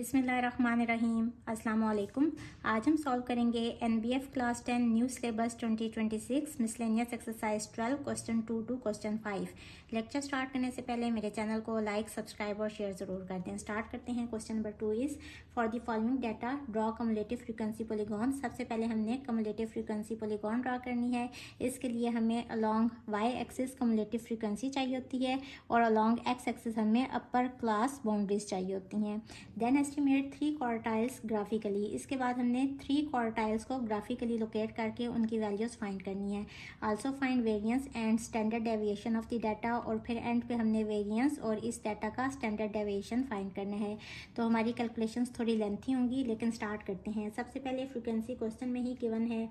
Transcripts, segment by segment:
बिस्मिल्लाहिर्रहमानिर्रहीम। अस्सलाम वालेकुम। आज हम सॉल्व करेंगे NBF class 10 new syllabus 2026 miscellaneous exercise 12 question 2 to question 5। Lecture start करने से पहले मेरे चैनल को लाइक, सब्सक्राइब और शेयर ज़रूर कर दें। स्टार्ट करते हैं। Question number 2 is for the following data draw cumulative frequency polygon. सबसे पहले हमने कम्युलेटिव फ्रीक्वेंसी पॉलीगॉन ड्रॉ करनी है। इसके लिए हमें along y axis cumulative frequency चाहिए होती है और अलोंग एक्स एक्सिस हमें अपर क्लास बाउंड्रीज चाहिए होती हैं। Then estimate 3 quartiles graphically. इसके बाद हमने 3 क्वार्टाइल्स को ग्राफिकली लोकेट करके उनकी वैल्यूज फाइंड करनी है। Also find variance and standard deviation of the data, और फिर एंड पे हमने वेरिएंस और इस डाटा का स्टैंडर्ड डेविएशन फाइंड करना है। तो हमारी कैलकुलेशंस थोड़ी लेंथी होंगी, लेकिन स्टार्ट करते हैं। सबसे पहले फ्रीक्वेंसी क्वेश्चन में ही गिवन है।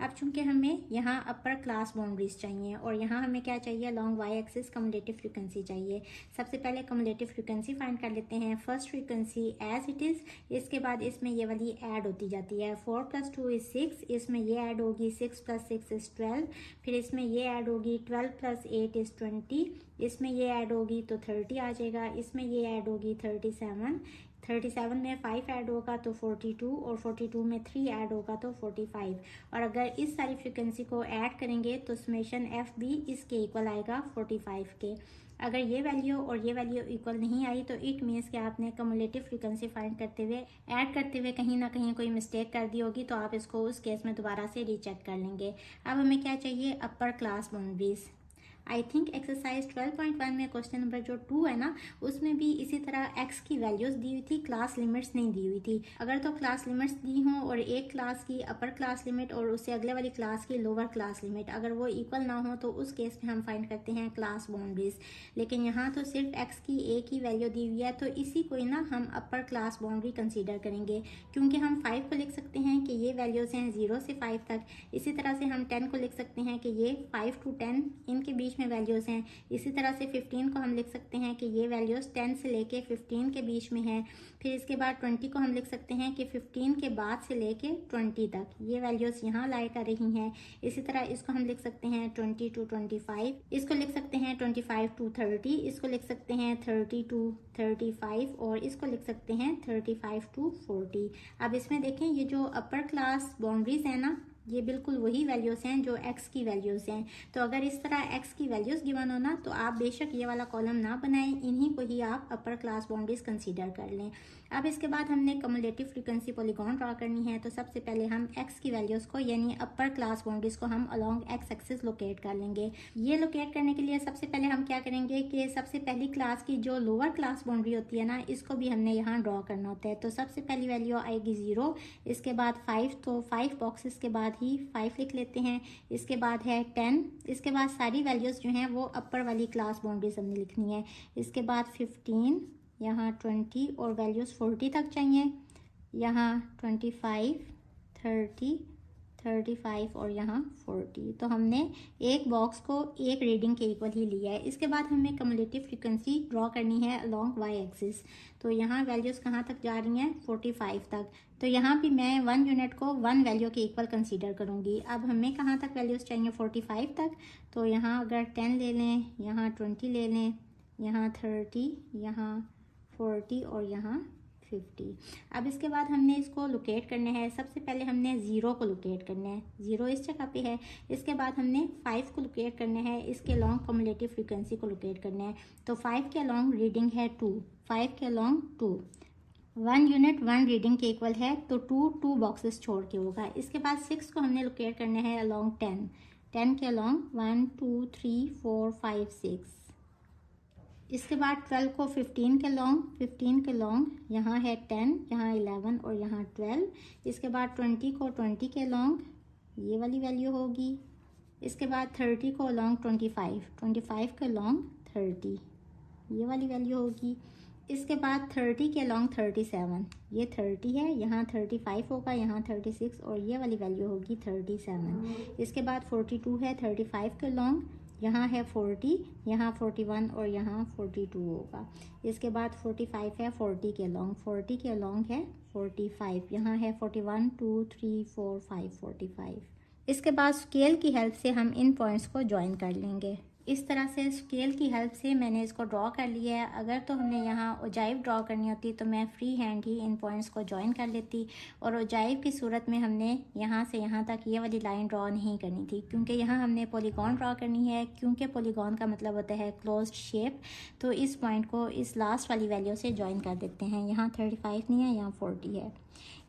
अब चूंकि हमें यहाँ अपर क्लास बाउंड्रीज चाहिए और यहाँ हमें क्या चाहिए, long y axis cumulative frequency चाहिए। सबसे पहले कम्युलेटिव फ्रीक्वेंसी फाइंड कर लेते हैं। First frequency as it is, इसके बाद इसमें ये वाली ऐड होती जाती है। 4 + 2 = 6, इसमें ये ऐड होगी 6 + 6 = 12, फिर इसमें ये ऐड होगी 12 + 8 = 20, इसमें ये ऐड होगी तो 30 आ जाएगा, इसमें ये ऐड होगी 37 में 5 ऐड होगा तो 42, और 42 में 3 ऐड होगा तो 45। और अगर इस सारी फ्रीक्वेंसी को ऐड करेंगे तो समेशन एफ भी इसके इक्वल आएगा 45 के। अगर ये वैल्यू और ये वैल्यू इक्वल नहीं आई तो इट मीन्स कि आपने कम्युलेटिव फ्रीक्वेंसी फाइंड करते हुए ऐड करते हुए कहीं ना कहीं कोई मिस्टेक कर दी होगी, तो आप इसको उस केस में दोबारा से रीचेक कर लेंगे। अब हमें क्या चाहिए, upper class boundaries. I think exercise 12.1 में क्वेश्चन नंबर जो 2 है ना, उसमें भी इसी तरह एक्स की वैल्यूज दी हुई थी, क्लास लिमिट्स नहीं दी हुई थी। अगर तो क्लास लिमिट्स दी हों और एक क्लास की अपर क्लास लिमिट और उससे अगले वाली क्लास की लोअर क्लास लिमिट अगर वो इक्वल ना हो तो उस केस में हम फाइंड करते हैं क्लास बाउंड्रीज। लेकिन यहाँ तो सिर्फ एक्स की एक ही वैल्यू दी हुई है, तो इसी को ही ना हम अपर क्लास बाउंड्री कंसीडर करेंगे, क्योंकि हम 5 को लिख सकते हैं कि ये वैल्यूज हैं 0 से 5 तक। इसी तरह से हम 10 को लिख सकते हैं कि ये 5 to 10 इनके बीच में वैल्यूज हैं। इसी तरह से 15 को हम लिख सकते हैं कि ये वैल्यूज 10 से लेके 15 के बीच में है। फिर इसके बाद 20 को हम लिख सकते हैं कि 15 के बाद से लेके 20 तक ये वैल्यूज यहाँ लाई कर रही हैं। इसी तरह इसको हम लिख सकते हैं 20 to 25, इसको लिख सकते हैं 25 to 30, इसको लिख सकते हैं 30 to 35 और इसको लिख सकते हैं 35 to 40। अब इसमें देखें ये जो अपर क्लास बाउंड्रीज है ना, ये बिल्कुल वही वैल्यूज हैं जो एक्स की वैल्यूज हैं। तो अगर इस तरह एक्स की वैल्यूज गिवन हो ना, तो आप बेशक ये वाला कॉलम ना बनाएं, इन्हीं को ही आप अपर क्लास बाउंड्रीज कंसीडर कर लें। अब इसके बाद हमने कम्युलेटिव फ्रीक्वेंसी पॉलीगॉन ड्रॉ करनी है। तो सबसे पहले हम एक्स की वैल्यूज को यानी अपर क्लास बाउंड्रीज को हम अलोंग एक्स एक्सिस लोकेट कर लेंगे। ये लोकेट करने के लिए सबसे पहले हम क्या करेंगे कि सबसे पहली क्लास की जो लोअर क्लास बाउंड्री होती है ना, इसको भी हमने यहाँ ड्रॉ करना होता है। तो सबसे पहली वैल्यू आएगी 0, इसके बाद 5, तो 5 बॉक्सेस के बाद ही 5 लिख लेते हैं। इसके बाद है 10, इसके बाद सारी वैल्यूज जो हैं वो अपर वाली क्लास बाउंड्रीज हमने लिखनी है। इसके बाद 15, यहाँ 20 और वैल्यूज 40 तक चाहिए। यहाँ 25, 30, 35 और यहाँ 40। तो हमने एक बॉक्स को एक रीडिंग के इक्वल ही लिया है। इसके बाद हमें कम्युलेटिव फ्रीक्वेंसी ड्रॉ करनी है अलोंग वाई एक्सिस। तो यहाँ वैल्यूज़ कहाँ तक जा रही हैं, 45 तक। तो यहाँ भी मैं 1 यूनिट को 1 वैल्यू के इक्वल कंसीडर करूँगी। अब हमें कहाँ तक वैल्यूज़ चाहिए, 45 तक। तो यहाँ अगर 10 ले लें, यहाँ 20 ले लें, यहाँ 30, यहाँ 40 और यहाँ 50। अब इसके बाद हमने इसको लोकेट करना है। सबसे पहले हमने 0 को लोकेट करना है, 0 इस जगह पे है। इसके बाद हमने 5 को लोकेट करना है, इसके लॉन्ग कम्युलेटिव फ्रीक्वेंसी को लोकेट करना है। तो 5 के लॉन्ग रीडिंग है 2, 5 के लॉन्ग 2, 1 यूनिट 1 रीडिंग के इक्वल है, तो 2 बॉक्सेस छोड़ के होगा। इसके बाद 6 को हमने लोकेट करना है अलॉन्ग 10, 10 के अलॉन्ग 1 2 3 4 5 6। इसके बाद 12 को 15 के लॉन्ग, 15 के लॉन्ग यहाँ है 10, यहाँ 11 और यहाँ 12। इसके बाद 20 को 20 के लॉन्ग, ये वाली वैल्यू होगी। इसके बाद 30 को लॉन्ग 25, 25 के लॉन्ग 30, ये वाली वैल्यू होगी। इसके बाद 30 के लॉन्ग 37, ये 30 है, यहाँ 35 होगा, यहाँ 36 और ये वाली वैल्यू होगी 37। इसके बाद 42 है 35 के लॉन्ग, यहाँ है 40, यहाँ 41 और यहाँ 42 होगा। इसके बाद 45 है 40 के लॉन्ग, 40 के लॉन्ग है 45, यहाँ है 41 2 3 4 5 45। इसके बाद स्केल की हेल्प से हम इन पॉइंट्स को ज्वाइन कर लेंगे। इस तरह से स्केल की हेल्प से मैंने इसको ड्रॉ कर लिया है। अगर तो हमने यहाँ ओजाइव ड्रॉ करनी होती तो मैं फ्री हैंड ही इन पॉइंट्स को ज्वाइन कर लेती, और ओजाइव की सूरत में हमने यहाँ से यहाँ तक ये वाली लाइन ड्रॉ नहीं करनी थी, क्योंकि यहाँ हमने पॉलीगॉन ड्रॉ करनी है। क्योंकि पॉलीगॉन का मतलब होता है क्लोज्ड शेप, तो इस पॉइंट को इस लास्ट वाली वैल्यू से ज्वाइन कर देते हैं। यहाँ 35 नहीं है, यहाँ 40 है।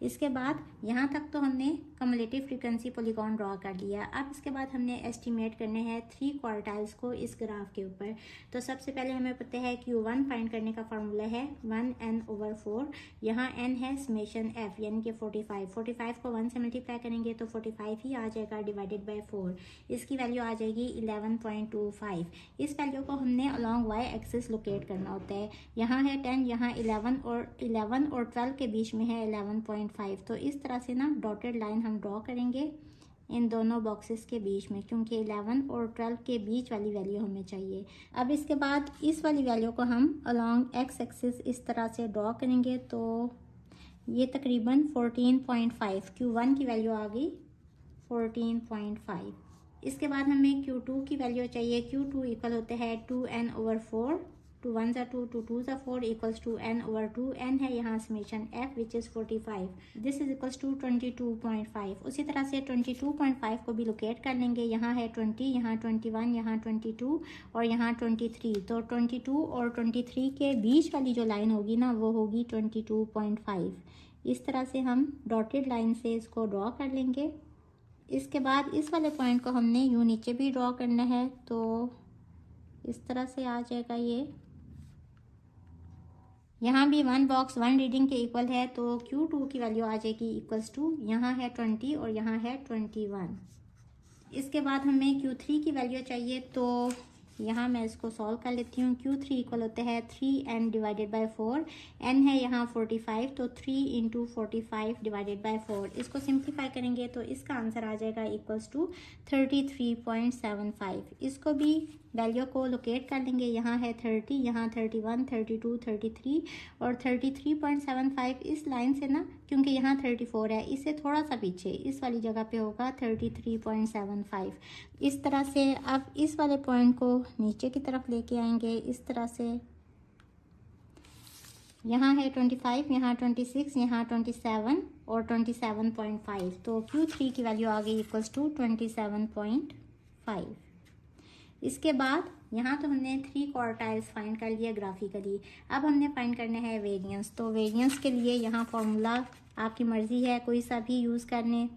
इसके बाद यहाँ तक तो हमने कम्युलेटिव फ्रीक्वेंसी पॉलीगॉन ड्रॉ कर लिया। अब इसके बाद हमने एस्टिमेट करने हैं 3 क्वार्टाइल्स को इस ग्राफ के ऊपर। तो सबसे पहले हमें पता है Q1 फाइंड करने का फार्मूला है 1n/4। यहाँ n है समेशन f यानी कि 45। 45 को 1 से मल्टीप्लाई करेंगे तो 45 ही आ जाएगा डिवाइडेड बाय 4। इसकी वैल्यू आ जाएगी 11.25। इस वैल्यू को हमने अलॉन्ग y एक्सिस लोकेट करना होता है। यहाँ है 10, यहाँ 11 और 12 के बीच में है 11.5। तो इस तरह से ना डॉटेड लाइन हम ड्रॉ करेंगे इन दोनों बॉक्सेस के बीच में, क्योंकि 11 और 12 के बीच वाली वैल्यू हमें चाहिए। अब इसके बाद इस वाली वैल्यू को हम अलॉन्ग एक्स एक्सिस इस तरह से ड्रॉ करेंगे, तो ये तकरीबन 14.5 Q1 की वैल्यू आ गई 14.5। इसके बाद हमें Q2 की वैल्यू चाहिए। Q2 इक्वल होता है 2n/4। 2 1s are 2, 2 2s are 4 equals to n/2। n है यहाँ summation f which is 45। This is equals to 22.5। उसी तरह से 22.5 को भी लोकेट कर लेंगे। यहाँ है 20, यहाँ 21, यहाँ 22 और यहाँ 23। तो 22 और 23 के बीच वाली जो लाइन होगी ना वो होगी 22.5। इस तरह से हम डॉटेड लाइन से इसको ड्रॉ कर लेंगे। इसके बाद इस वाले पॉइंट को हमने यूँ नीचे भी ड्रॉ करना है, तो इस तरह से आ जाएगा ये। यहाँ भी 1 बॉक्स 1 रीडिंग के इक्वल है, तो Q2 की वैल्यू आ जाएगी इक्वल्स टू, यहाँ है 20 और यहाँ है 21। इसके बाद हमें Q3 की वैल्यू चाहिए, तो यहाँ मैं इसको सॉल्व कर लेती हूँ। Q3 इक्वल होता है 3n डिवाइडेड बाय 4। n है यहाँ 45, तो 3 इंटू 45 डिवाइडेड बाय 4। इसको सिंप्लीफाई करेंगे तो इसका आंसर आ जाएगा इक्वल्स टू 33.75। इसको भी वैल्यू को लोकेट कर लेंगे। यहाँ है 30, यहाँ 31, 32, 33 और 33.75। इस लाइन से ना, क्योंकि यहाँ 34 है, इससे थोड़ा सा पीछे इस वाली जगह पे होगा 33.75। इस तरह से अब इस वाले पॉइंट को नीचे की तरफ लेके आएंगे इस तरह से। यहाँ है 25, यहाँ 26, यहाँ 27 और 27.5। तो Q3 की वैल्यू आ गई इक्वल्स टू 27.5। इसके बाद यहाँ तो हमने 3 क्वार्टाइल्स फाइंड कर लिया ग्राफिकली। अब हमने फाइंड करना है वेरिएंस। तो वेरिएंस के लिए यहाँ फार्मूला आपकी मर्ज़ी है कोई सा भी यूज़ करने।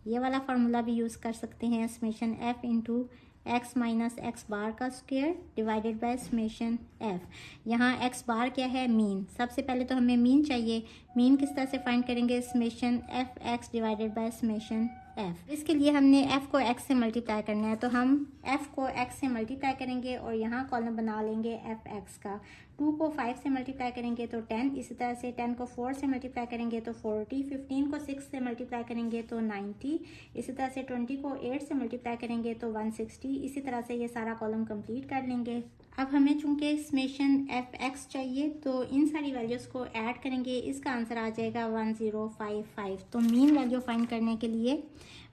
ये वाला फार्मूला भी यूज़ कर सकते हैं, summation f into x minus x bar का square divided by summation f। यहाँ x बार क्या है? मीन। सबसे पहले तो हमें मीन चाहिए। मीन किस तरह से फाइंड करेंगे? Summation f x divided by summation f। इसके लिए हमने f को x से मल्टीप्लाई करना है, तो हम f को x से मल्टीप्लाई करेंगे और यहाँ कॉलम बना लेंगे f x का। 2 को 5 से मल्टीप्लाई करेंगे तो 10, इसी तरह से 10 को 4 से मल्टीप्लाई करेंगे तो 40, 15 को 6 से मल्टीप्लाई करेंगे तो 90, इसी तरह से 20 को 8 से मल्टीप्लाई करेंगे तो 160। इसी तरह से ये सारा कॉलम कंप्लीट कर लेंगे। अब हमें चूंकि समेशन एफ एक्स चाहिए, तो इन सारी वैल्यूज़ को ऐड करेंगे, इसका आंसर आ जाएगा 1055। तो मीन वैल्यू फाइंड करने के लिए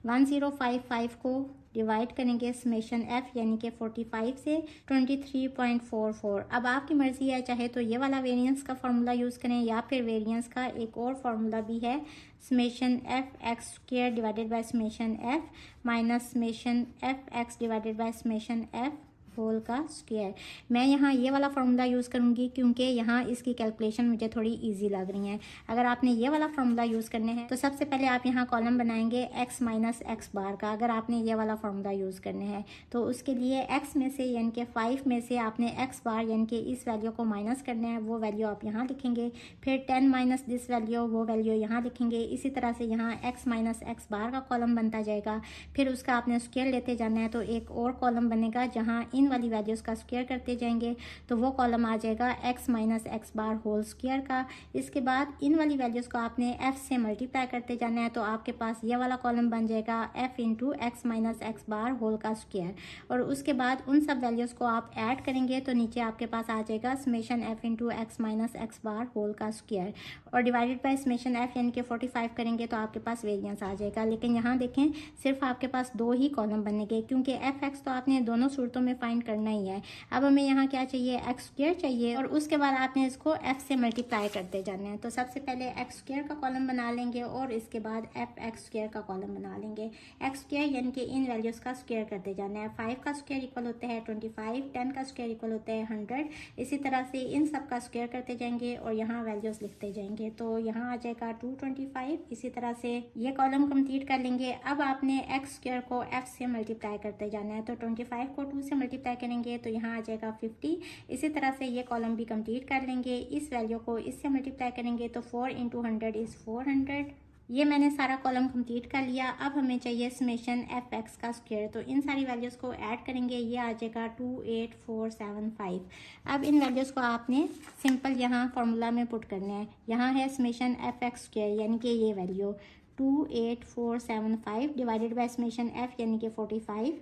1055 को डिवाइड करेंगे समेशन एफ यानी कि 45 से 23.44। अब आपकी मर्ज़ी है, चाहे तो ये वाला वेरिएंस का फार्मूला यूज़ करें या फिर वेरिएंस का एक और फार्मूला भी है, summation f x square divided by summation f minus summation f x divided by summation f whole का स्क्वायर। मैं यहाँ ये वाला फार्मूला यूज़ करूँगी क्योंकि यहाँ इसकी कैलकुलेशन मुझे थोड़ी इजी लग रही है। अगर आपने ये वाला फार्मूला यूज़ करने हैं तो सबसे पहले आप यहाँ कॉलम बनाएंगे x माइनस एक्स बार का। अगर आपने ये वाला फार्मूला यूज़ करने हैं तो उसके लिए x में से यानी कि 5 में से आपने x बार यानी कि इस वैल्यू को माइनस करना है, वो वैल्यू आप यहाँ लिखेंगे। फिर 10 माइनस दिस वैल्यू, वो वैल्यू यहाँ लिखेंगे। इसी तरह से यहाँ x माइनस एक्स बार का कॉलम बनता जाएगा। फिर उसका आपने स्क्वायर लेते जाना है, तो एक और कॉलम बनेगा जहाँ इन वाली वैल्यूज़ का स्क्वायर करते जाएंगे, तो वो कॉलम आ जाएगा x minus x bar whole square का। इसके बाद इन वाली वैल्यूज़ को आपने f से मल्टीप्लाई करते जाना है, तो आपके पास ये वाला कॉलम बन जाएगा f into x minus x bar whole का स्क्वायर। और उसके बाद उन सब वैल्यूज़ को आप ऐड करेंगे तो नीचे आपके पास आ जाएगा summation f into x minus x bar whole का स्क्वायर और डिवाइडेड बाय समेशन f यानी कि 45 करेंगे तो आपके पास वेरिएंस आ जाएगा। लेकिन यहाँ देखें, सिर्फ आपके पास 2 ही कॉलम बनेंगे क्योंकि f x तो आपने दोनों सूरतों में फाइंड फाइंड करना ही है। अब हमें यहाँ क्या चाहिए, एक्स स्क्वायर चाहिए और उसके बाद आपने इसको एफ से मल्टीप्लाई करते जाना है। तो सबसे पहले एक्स स्क्वायर का कॉलम बना लेंगे और इसके बाद एफ एक्स स्क्वायर का कॉलम बना लेंगे। एक्स स्क्वायर यानी कि इन वैल्यूज़ का स्क्वायर करते जाना है। 5 का स्क्वायर इक्वल होता है 25, 10 का स्क्वायर इक्वल होता है 100। इसी तरह से इन सब का स्क्वायर करते जाएंगे और यहाँ वैल्यूज़ लिखते जाएंगे। तो यहाँ आ जाएगा 225। इसी तरह से ये कॉलम कंप्लीट कर लेंगे। अब आपने एक्स स्क्वायर को एफ से मल्टीप्लाई करते जाना है। तो 25 को 2 से मल्टीप्लाई करेंगे तो यहाँ आ जाएगा 50। इसी तरह से ये कॉलम भी कंप्लीट कर लेंगे। इस वैल्यू को इससे मल्टीप्लाई करेंगे तो 4 × 100 इज़ 400। ये मैंने सारा कॉलम कंप्लीट कर लिया। अब हमें चाहिए समेशन एफ एक्स का स्क्वायर। तो इन सारी वैल्यूज़ को ऐड करेंगे, ये आ जाएगा 28475। अब इन वैल्यूज़ को आपने सिंपल यहाँ फॉर्मूला में पुट करना है। यहाँ है समेशन एफ एक्स स्क्वायर यानी कि ये value 28475 divided by summation F यानी कि 45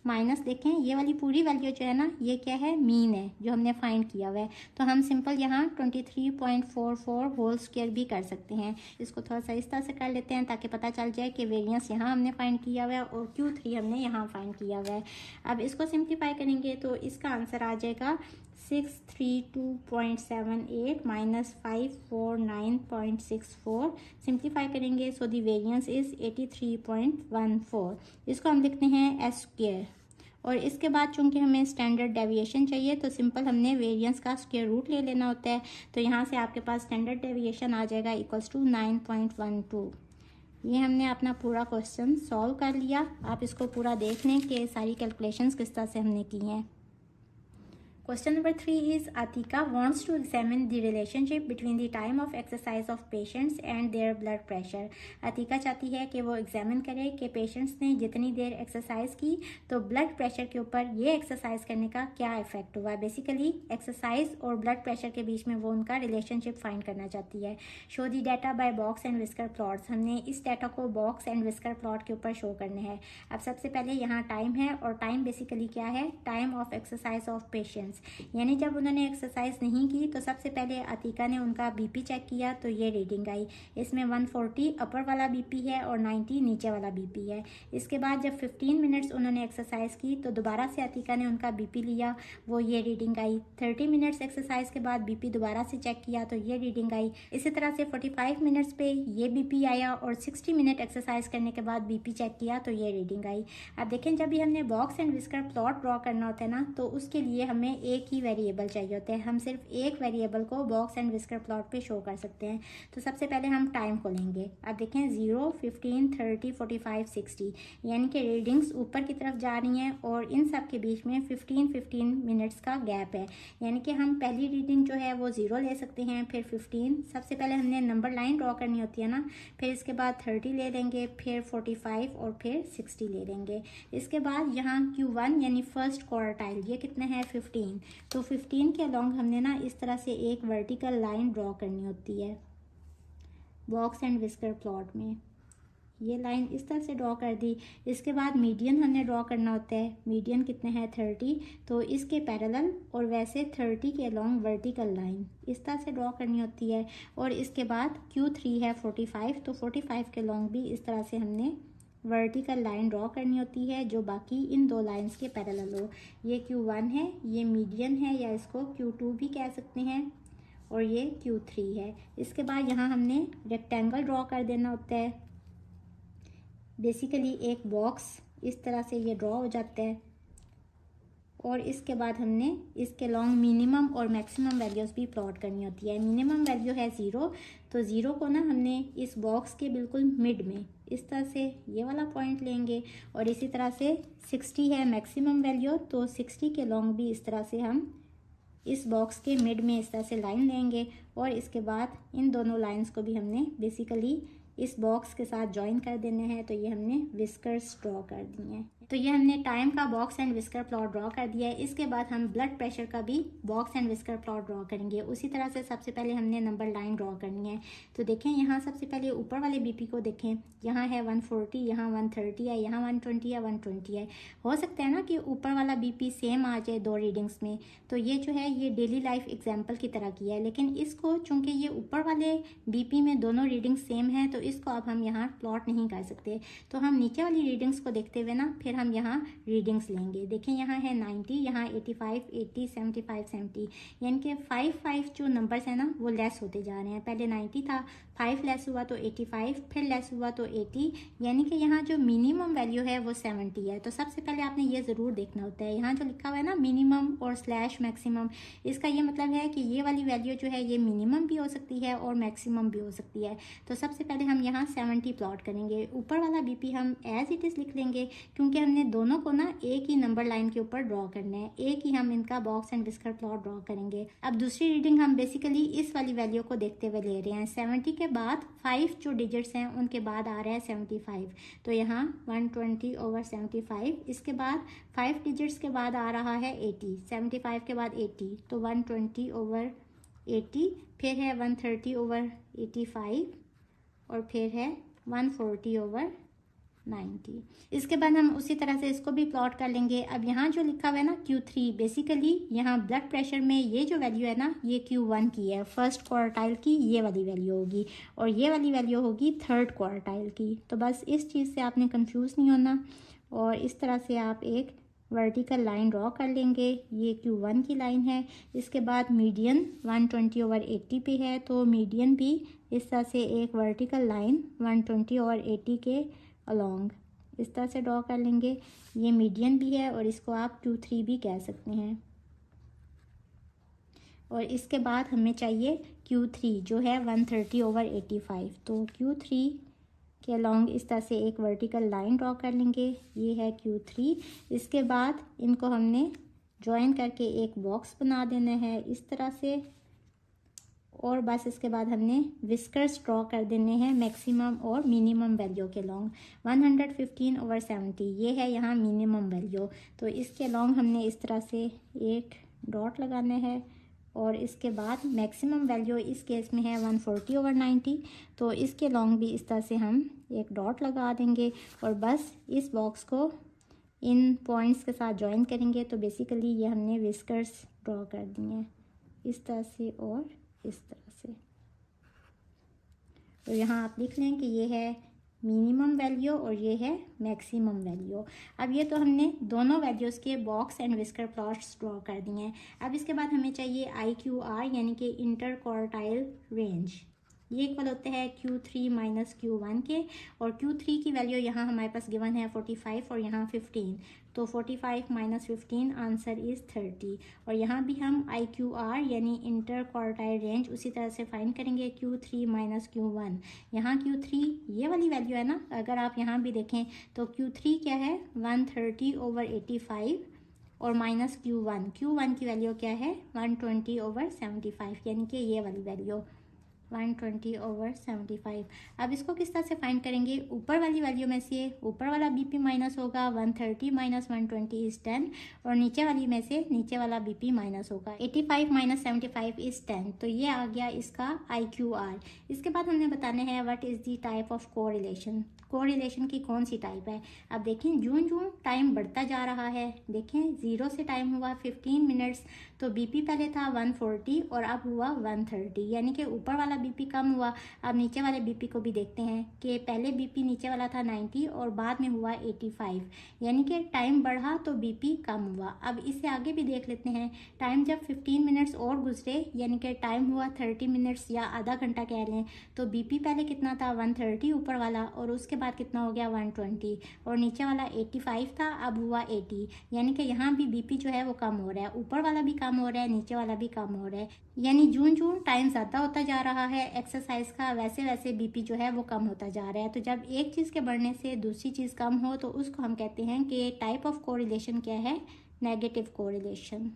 माइनस, देखें ये वाली पूरी वैल्यू जो है ना, ये क्या है, मीन है जो हमने फाइंड किया हुआ है। तो हम सिंपल यहाँ 23.44 होल स्क्वायर भी कर सकते हैं। इसको थोड़ा सा इस तरह से कर लेते हैं ताकि पता चल जाए कि वेरिएंस यहाँ हमने फाइंड किया हुआ है और Q3 हमने यहाँ फाइंड किया हुआ है। अब इसको सिंप्लीफाई करेंगे तो इसका आंसर आ जाएगा 632.78 माइनस 549.64। सिंप्लीफाई करेंगे सो दी वेरिएंस इज़ 83.14। इसको हम लिखते हैं एस स्क्वायर और इसके बाद चूंकि हमें स्टैंडर्ड डेविएशन चाहिए तो सिंपल हमने वेरिएंस का स्क्वायर रूट ले लेना होता है। तो यहाँ से आपके पास स्टैंडर्ड डेविएशन आ जाएगा इक्वल्स टू 9.12। ये हमने अपना पूरा क्वेश्चन सॉल्व कर लिया। आप इसको पूरा देख लें कि सारी कैलकुलेशंस किस तरह से हमने की हैं। Question number 3 is Atika wants to examine the relationship between the time of exercise of patients and their blood pressure. Atika चाहती है कि वो एग्जामिन करे कि पेशेंट्स ने जितनी देर एक्सरसाइज की तो ब्लड प्रेशर के ऊपर ये एक्सरसाइज करने का क्या इफेक्ट हुआ। बेसिकली एक्सरसाइज और ब्लड प्रेशर के बीच में वो उनका रिलेशनशिप फाइंड करना चाहती है। Show the data by box and whisker plots. हमने इस डाटा को बॉक्स एंड विस्कर प्लॉट के ऊपर शो करना है। अब सबसे पहले यहाँ टाइम है और टाइम बेसिकली क्या है, time of exercise of patients, यानी जब उन्होंने एक्सरसाइज नहीं की तो सबसे पहले अतिका ने उनका बीपी चेक किया तो ये रीडिंग आई। इसमें 140 अपर वाला बीपी है और 90 नीचे वाला बीपी है। इसके बाद जब 15 मिनट्स उन्होंने एक्सरसाइज की तो दोबारा से अतिका ने उनका बीपी लिया, वो ये रीडिंग आई। 30 मिनट्स एक्सरसाइज के बाद बीपी दोबारा से चेक किया तो ये रीडिंग आई। इसी तरह से 45 मिनट्स पे ये बीपी आया और 60 मिनट एक्सरसाइज करने के बाद बीपी चेक किया तो ये रीडिंग आई। अब देखें जब भी हमने box and whisker plot draw करना होता है ना, तो उसके लिए हमें एक ही वेरिएबल चाहिए होते हैं। हम सिर्फ एक वेरिएबल को बॉक्स एंड विस्कर प्लॉट पे शो कर सकते हैं। तो सबसे पहले हम टाइम को लेंगे। अब देखें 0, 15, 30, 45, 60 यानी कि रीडिंग्स ऊपर की तरफ जा रही हैं और इन सब के बीच में 15 मिनट्स का गैप है। यानी कि हम पहली रीडिंग जो है वो 0 ले सकते हैं, फिर 15, सबसे पहले हमने नंबर लाइन ड्रॉ करनी होती है ना, फिर इसके बाद 30 ले लेंगे, फिर 45 और फिर 60 ले लेंगे। इसके बाद यहाँ Q1 यानी फर्स्ट क्वार्टाइल, ये कितने हैं 15। तो 15 के अलोंग हमने ना इस तरह से एक वर्टिकल लाइन ड्रॉ करनी होती है बॉक्स एंड विस्कर प्लॉट में। ये लाइन इस तरह से ड्रॉ कर दी। इसके बाद मीडियन हमने ड्रॉ करना होता है। मीडियन कितने हैं 30, तो इसके पैरेलल और वैसे 30 के अलोंग वर्टिकल लाइन इस तरह से ड्रॉ करनी होती है। और इसके बाद Q3 है 45, तो 45 के अलोंग भी इस तरह से हमने वर्टिकल लाइन ड्रॉ करनी होती है जो बाकी इन दो लाइंस के पैरेलल हो। ये Q1 है, ये मीडियन है या इसको Q2 भी कह सकते हैं, और ये Q3 है। इसके बाद यहाँ हमने रेक्टेंगल ड्रॉ कर देना होता है। बेसिकली एक बॉक्स इस तरह से ये ड्रॉ हो जाता है और इसके बाद हमने इसके लॉन्ग मिनिमम और मैक्सिमम वैल्यूज़ भी प्लॉट करनी होती है। मिनिमम वैल्यू है 0, तो 0 को ना हमने इस बॉक्स के बिल्कुल मिड में इस तरह से ये वाला पॉइंट लेंगे और इसी तरह से 60 है मैक्सिमम वैल्यू, तो 60 के लॉन्ग भी इस तरह से हम इस बॉक्स के मिड में इस तरह से लाइन लेंगे और इसके बाद इन दोनों लाइंस को भी हमने बेसिकली इस बॉक्स के साथ ज्वाइन कर देने हैं। तो ये हमने विस्कर्स ड्रॉ कर दिए हैं। तो ये हमने टाइम का box and whisker plot draw कर दिया है। इसके बाद हम ब्लड प्रेशर का भी box and whisker plot draw करेंगे। उसी तरह से सबसे पहले हमने नंबर लाइन ड्रॉ करनी है। तो देखें यहाँ सबसे पहले ऊपर वाले बीपी को देखें, यहाँ है 140, यहाँ 130 है, यहाँ 120 है, 120 है। हो सकता है ना कि ऊपर वाला बीपी सेम आ जाए दो रीडिंग्स में, तो ये जो है ये डेली लाइफ एग्जाम्पल की तरह की है। लेकिन इसको चूँकि ये ऊपर वाले बीपी में दोनों रीडिंग्स सेम हैं, तो इसको अब हम यहाँ प्लॉट नहीं कर सकते। तो हम नीचे वाली रीडिंग्स को देखते हुए ना फिर हम यहाँ रीडिंग्स लेंगे। देखें यहाँ है 90, यहाँ 85, 80, 75, 70, यानी कि 5 जो नंबर्स हैं ना वो लेस होते जा रहे हैं। पहले 90 था, 5 लेस हुआ तो 85, फिर लेस हुआ तो 80, यानी कि यहाँ जो मिनिमम वैल्यू है वो 70 है। तो सबसे पहले आपने ये ज़रूर देखना होता है, यहाँ जो लिखा हुआ है ना मिनिमम और स्लैश मैक्सिमम, इसका ये मतलब है कि ये वाली वैल्यू जो है ये मिनिमम भी हो सकती है और मैक्सिमम भी हो सकती है। तो सबसे पहले हम यहाँ 70 प्लॉट करेंगे। ऊपर वाला बीपी हम एज इट इज़ लिख लेंगे, क्योंकि हमने दोनों को ना एक ही नंबर लाइन के ऊपर ड्रॉ करना है, एक ही हम इनका box and whisker plot draw करेंगे। अब दूसरी रीडिंग हम बेसिकली इस वाली वैल्यू को देखते हुए ले रहे हैं। 70 के बाद 5 जो डिजिट्स हैं उनके बाद आ रहा है 75, तो यहाँ 120/75। इसके बाद 5 डिजिट्स के बाद आ रहा है 80, 75 के बाद 80, तो 120/80, फिर है 130/85 और फिर है 140/90। इसके बाद हम उसी तरह से इसको भी प्लॉट कर लेंगे। अब यहाँ जो लिखा हुआ है ना Q3, बेसिकली यहाँ ब्लड प्रेशर में ये जो वैल्यू है ना ये Q1 की है, फर्स्ट क्वार्टाइल की ये वाली वैल्यू होगी, और ये वाली वैल्यू होगी थर्ड क्वार्टाइल की। तो बस इस चीज़ से आपने कंफ्यूज नहीं होना, और इस तरह से आप एक वर्टिकल लाइन ड्रॉ कर लेंगे। ये Q1 की लाइन है। इसके बाद मीडियन 120/80 पे है, तो मीडियन भी इस तरह से एक वर्टिकल लाइन 120/80 के अलॉन्ग इस तरह से ड्रॉ कर लेंगे। ये मीडियन भी है और इसको आप Q3 भी कह सकते हैं। और इसके बाद हमें चाहिए Q3 जो है 130/85, तो Q3 के अलॉन्ग इस तरह से एक वर्टिकल लाइन ड्रॉ कर लेंगे। ये है Q3। इसके बाद इनको हमने ज्वाइन करके एक बॉक्स बना देना है इस तरह से, और बस इसके बाद हमने विस्कर्स ड्रॉ कर देने हैं मैक्सिमम और मिनिमम वैल्यू के लॉन्ग। 115/70 ये है यहाँ मिनिमम वैल्यू, तो इसके लॉन्ग हमने इस तरह से एक डॉट लगाना है, और इसके बाद मैक्सिमम वैल्यू इस केस में है 140/90, तो इसके लॉन्ग भी इस तरह से हम एक डॉट लगा देंगे, और बस इस बॉक्स को इन पॉइंट्स के साथ ज्वाइन करेंगे। तो बेसिकली ये हमने विस्कर्स ड्रॉ कर दिए हैं इस तरह से और इस तरह से। तो यहाँ आप लिख लें कि ये है मिनिमम वैल्यू और ये है मैक्सिमम वैल्यू। अब ये तो हमने दोनों वैल्यूज़ के box and whisker plots draw कर दिए हैं। अब इसके बाद हमें चाहिए IQR यानी कि इंटर क्वार्टाइल रेंज। ये इक्वल होते हैं Q3 - Q1 के, और Q3 की वैल्यू यहाँ हमारे पास गिवन है 45 और यहाँ 15, तो 45 - 15 आंसर इज़ 30। और यहाँ भी हम IQR यानी इंटर क्वार्टाइल रेंज उसी तरह से फाइंड करेंगे Q3 - Q1। यहाँ Q3 ये वाली वैल्यू है ना, अगर आप यहाँ भी देखें तो Q3 क्या है 130/85 और माइनस Q1 की वैल्यू क्या है 120/75, यानी कि ये वाली वैल्यू 120/75। अब इसको किस तरह से फाइंड करेंगे, ऊपर वाली वैल्यू में से ऊपर वाला बीपी माइनस होगा, 130 - 120 इज़ 10, और नीचे वाली में से नीचे वाला बीपी माइनस होगा, 85 - 75 इज़ 10। तो ये आ गया इसका IQR। इसके बाद हमने बताने हैं what is the type of correlation. Correlation की कौन सी टाइप है। अब देखें जून टाइम बढ़ता जा रहा है, देखें 0 से टाइम हुआ 15 मिनट्स, तो बीपी पहले था 140 और अब हुआ 130, यानी कि ऊपर वाला बीपी कम हुआ। अब नीचे वाले बीपी को भी देखते हैं कि पहले बीपी नीचे वाला था 90 और बाद में हुआ 85, यानी कि टाइम बढ़ा तो बीपी कम हुआ। अब इससे आगे भी देख लेते हैं, टाइम जब 15 मिनट्स और गुजरे यानी कि टाइम हुआ 30 मिनट्स या आधा घंटा कह लें, तो बीपी पहले कितना था 130 ऊपर वाला, और उसके बाद कितना हो गया 120, और नीचे वाला 85 था अब हुआ 80, यानी कि यहाँ भी बीपी जो है वो कम हो रहा है, ऊपर वाला भी कम हो रहा है नीचे वाला भी कम हो रहा है। यानी जून टाइम ज़्यादा होता जा रहा है एक्सरसाइज का, वैसे वैसे बीपी जो है वो कम होता जा रहा है। तो जब एक चीज़ के बढ़ने से दूसरी चीज़ कम हो तो उसको हम कहते हैं कि टाइप ऑफ कोरिलेशन क्या है, नेगेटिव कोरिलेशन।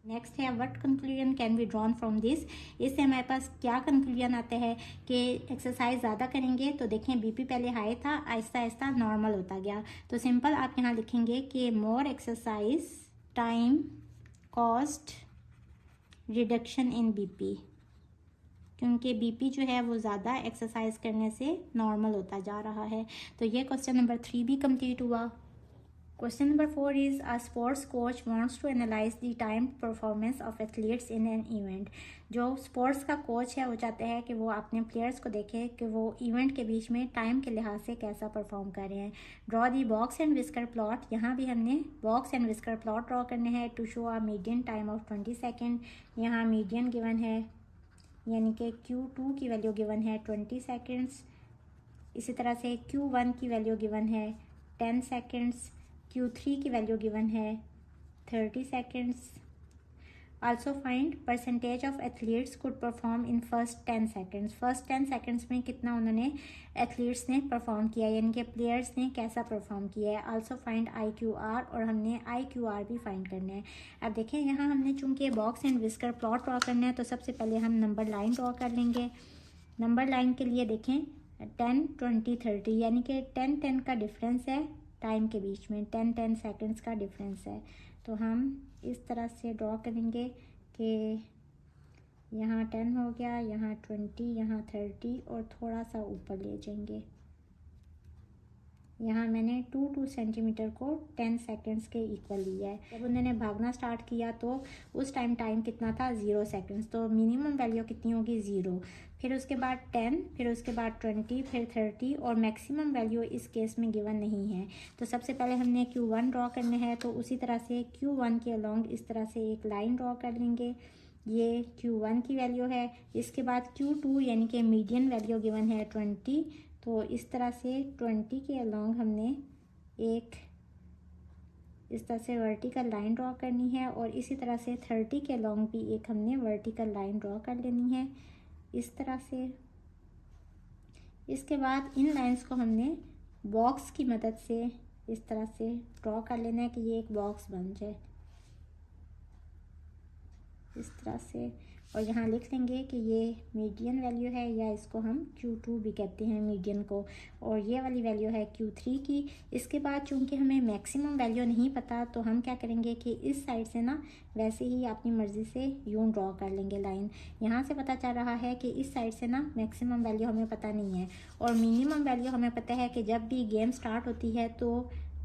नेक्स्ट है what conclusion can be drawn from this. इससे हमारे पास क्या कंक्लूजन आता है कि एक्सरसाइज ज़्यादा करेंगे तो देखें बीपी पहले हाई था, आहिस्ता आहिस्ता नॉर्मल होता गया। तो सिंपल आप यहाँ लिखेंगे कि more exercise time cost reduction in BP, क्योंकि बीपी जो है वो ज़्यादा एक्सरसाइज करने से नॉर्मल होता जा रहा है। तो ये क्वेश्चन नंबर 3 भी कंप्लीट हुआ। Question number 4 is a sports coach wants to analyze the time performance of athletes in an event. जो स्पोर्ट्स का कोच है वो चाहते हैं कि वो अपने प्लेयर्स को देखे कि वो इवेंट के बीच में टाइम के लिहाज से कैसा परफॉर्म कर रहे हैं. Draw the box and whisker plot. यहाँ भी हमने box and whisker plot draw करने हैं to show a median time of 20 second. यहाँ मीडियन गिवन है यानी कि Q2 की वैल्यू गिवन है 20 सेकेंड्स. इसी तरह से Q1 की वैल्यू गिवन है 10 सेकेंड्स. Q3 की वैल्यू गिवन है 30 seconds. Also find percentage of athletes could perform in first 10 seconds. First 10 seconds में कितना उन्होंने एथलीट्स ने परफॉर्म किया यानी कि प्लेयर्स ने कैसा परफॉर्म किया है. आल्सो फाइंड IQR और हमने IQR भी फाइंड करना है. अब देखें यहाँ हमने चूंकि box and whisker plot draw करना है तो सबसे पहले हम नंबर लाइन ड्रॉ कर लेंगे. नंबर लाइन के लिए देखें 10, 20, 30 यानी कि 10 का डिफरेंस है टाइम के बीच में. 10 सेकेंड्स का डिफरेंस है. तो हम इस तरह से ड्रॉ करेंगे कि यहाँ 10 हो गया, यहाँ 20, यहाँ 30 और थोड़ा सा ऊपर ले जाएंगे. यहाँ मैंने 2 सेंटीमीटर को 10 सेकेंड्स के इक्वल लिया है. जब उन्होंने भागना स्टार्ट किया तो उस टाइम कितना था 0 सेकेंड्स. तो मिनिमम वैल्यू कितनी होगी 0. फिर उसके बाद 10, फिर उसके बाद 20, फिर 30 और मैक्सिमम वैल्यू इस केस में गिवन नहीं है. तो सबसे पहले हमने Q1 ड्रॉ करने हैं तो उसी तरह से Q1 के अलोंग इस तरह से एक लाइन ड्रॉ कर लेंगे. ये Q1 की वैल्यू है. इसके बाद Q2 यानी कि मीडियन वैल्यू गिवन है 20. तो इस तरह से 20 के अलोंग हमने एक इस तरह से वर्टिकल लाइन ड्रॉ करनी है और इसी तरह से 30 के अलोंग भी एक हमने वर्टिकल लाइन ड्रॉ कर लेनी है इस तरह से. इसके बाद इन लाइंस को हमने बॉक्स की मदद से इस तरह से ड्रॉ कर लेना है कि ये एक बॉक्स बन जाए इस तरह से. और यहाँ लिख लेंगे कि ये मीडियन वैल्यू है या इसको हम Q2 भी कहते हैं मीडियन को. और ये वाली वैल्यू है Q3 की. इसके बाद चूंकि हमें मैक्सिमम वैल्यू नहीं पता तो हम क्या करेंगे कि इस साइड से ना वैसे ही अपनी मर्ज़ी से यूं ड्रॉ कर लेंगे लाइन. यहाँ से पता चल रहा है कि इस साइड से ना मैक्सिमम वैल्यू हमें पता नहीं है और मिनिमम वैल्यू हमें पता है कि जब भी गेम स्टार्ट होती है तो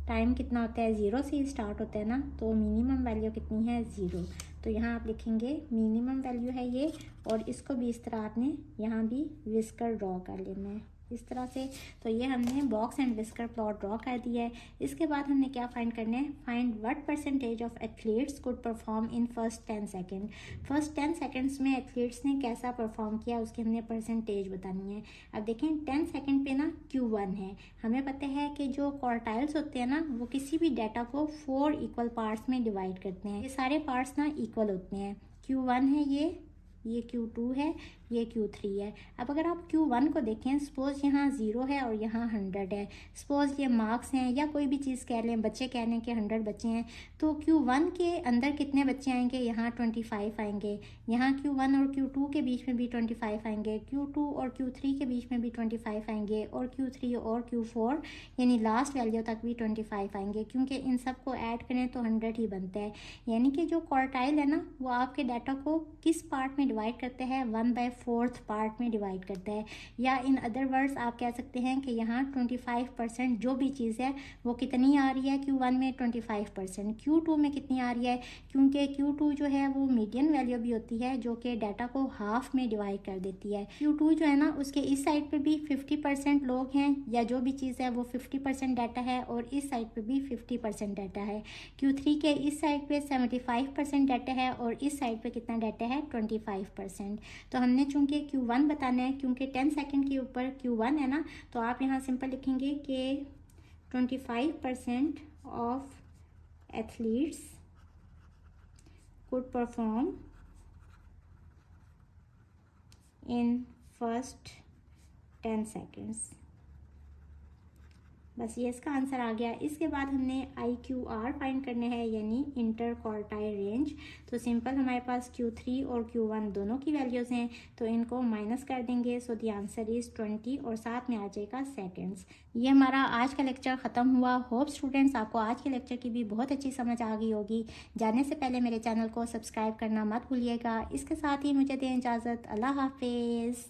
टाइम कितना होता है 0 से ही स्टार्ट होता है ना. तो मिनिमम वैल्यू कितनी है 0. तो यहाँ आप लिखेंगे मिनिमम वैल्यू है ये और इसको भी इस तरह आपने यहाँ भी विस्कर ड्रॉ कर लेना है इस तरह से. तो ये हमने box and whisker plot draw कर दिया है. इसके बाद हमने क्या फाइंड करना है. Find what percentage of athletes could perform in first 10 second. First 10 seconds में एथलीट्स ने कैसा परफॉर्म किया उसकी हमने परसेंटेज बतानी है. अब देखें 10 सेकेंड पे ना Q1 है. हमें पता है कि जो क्वार्टाइल्स होते हैं ना वो किसी भी डाटा को 4 इक्वल पार्ट्स में डिवाइड करते हैं. ये सारे पार्ट्स ना इक्वल होते हैं. Q1 है ये Q2 है, ये Q3 है. अब अगर आप Q1 को देखें सपोज यहाँ 0 है और यहाँ 100 है. सपोज ये मार्क्स हैं या कोई भी चीज़ कह लें, बच्चे कह लें कि 100 बच्चे हैं तो Q1 के अंदर कितने बच्चे आएंगे. यहाँ 25 आएंगे. यहाँ Q1 और Q2 के बीच में भी 25 आएंगे. Q2 और Q3 के बीच में भी 25 आएंगे और Q3 और Q4 यानी लास्ट वैल्यू तक भी 25 आएंगे क्योंकि इन सब को ऐड करें तो 100 ही बनता है. यानी कि जो क्वार्टाइल है ना वो आपके डाटा को किस पार्ट में डिवाइड करते हैं 1/4 पार्ट में डिवाइड करता है. या इन अदर वर्ड्स आप कह सकते हैं कि यहाँ 25% जो भी चीज़ है वो कितनी आ रही है Q1 में 25%. Q2 में कितनी आ रही है क्योंकि Q2 जो है वो मीडियन वैल्यू भी होती है जो कि डाटा को हाफ में डिवाइड कर देती है. Q2 जो है ना उसके इस साइड पे भी 50% लोग हैं या जो भी चीज़ है वो 50% डाटा है और इस साइड पे भी 50% डाटा है. Q3 के इस साइड पे 75% डाटा है और इस साइड पे कितना डाटा है 25%. तो हमने चूंकि Q1 बताना है क्योंकि 10 सेकेंड के ऊपर Q1 है ना तो आप यहाँ सिंपल लिखेंगे कि 25% of athletes could perform in first 10 seconds. बस ये इसका आंसर आ गया. इसके बाद हमने IQR फाइंड करने हैं यानी इंटर क्वार्टाइल रेंज. तो सिंपल हमारे पास Q3 और Q1 दोनों की वैल्यूज़ हैं तो इनको माइनस कर देंगे. सो द आंसर इज़ 20 और साथ में आ जाएगा सेकेंड्स. ये हमारा आज का लेक्चर ख़त्म हुआ. होप स्टूडेंट्स आपको आज के लेक्चर की भी बहुत अच्छी समझ आ गई होगी. जाने से पहले मेरे चैनल को सब्सक्राइब करना मत भूलिएगा. इसके साथ ही मुझे दें इजाज़त. अल्लाह हाफिज़.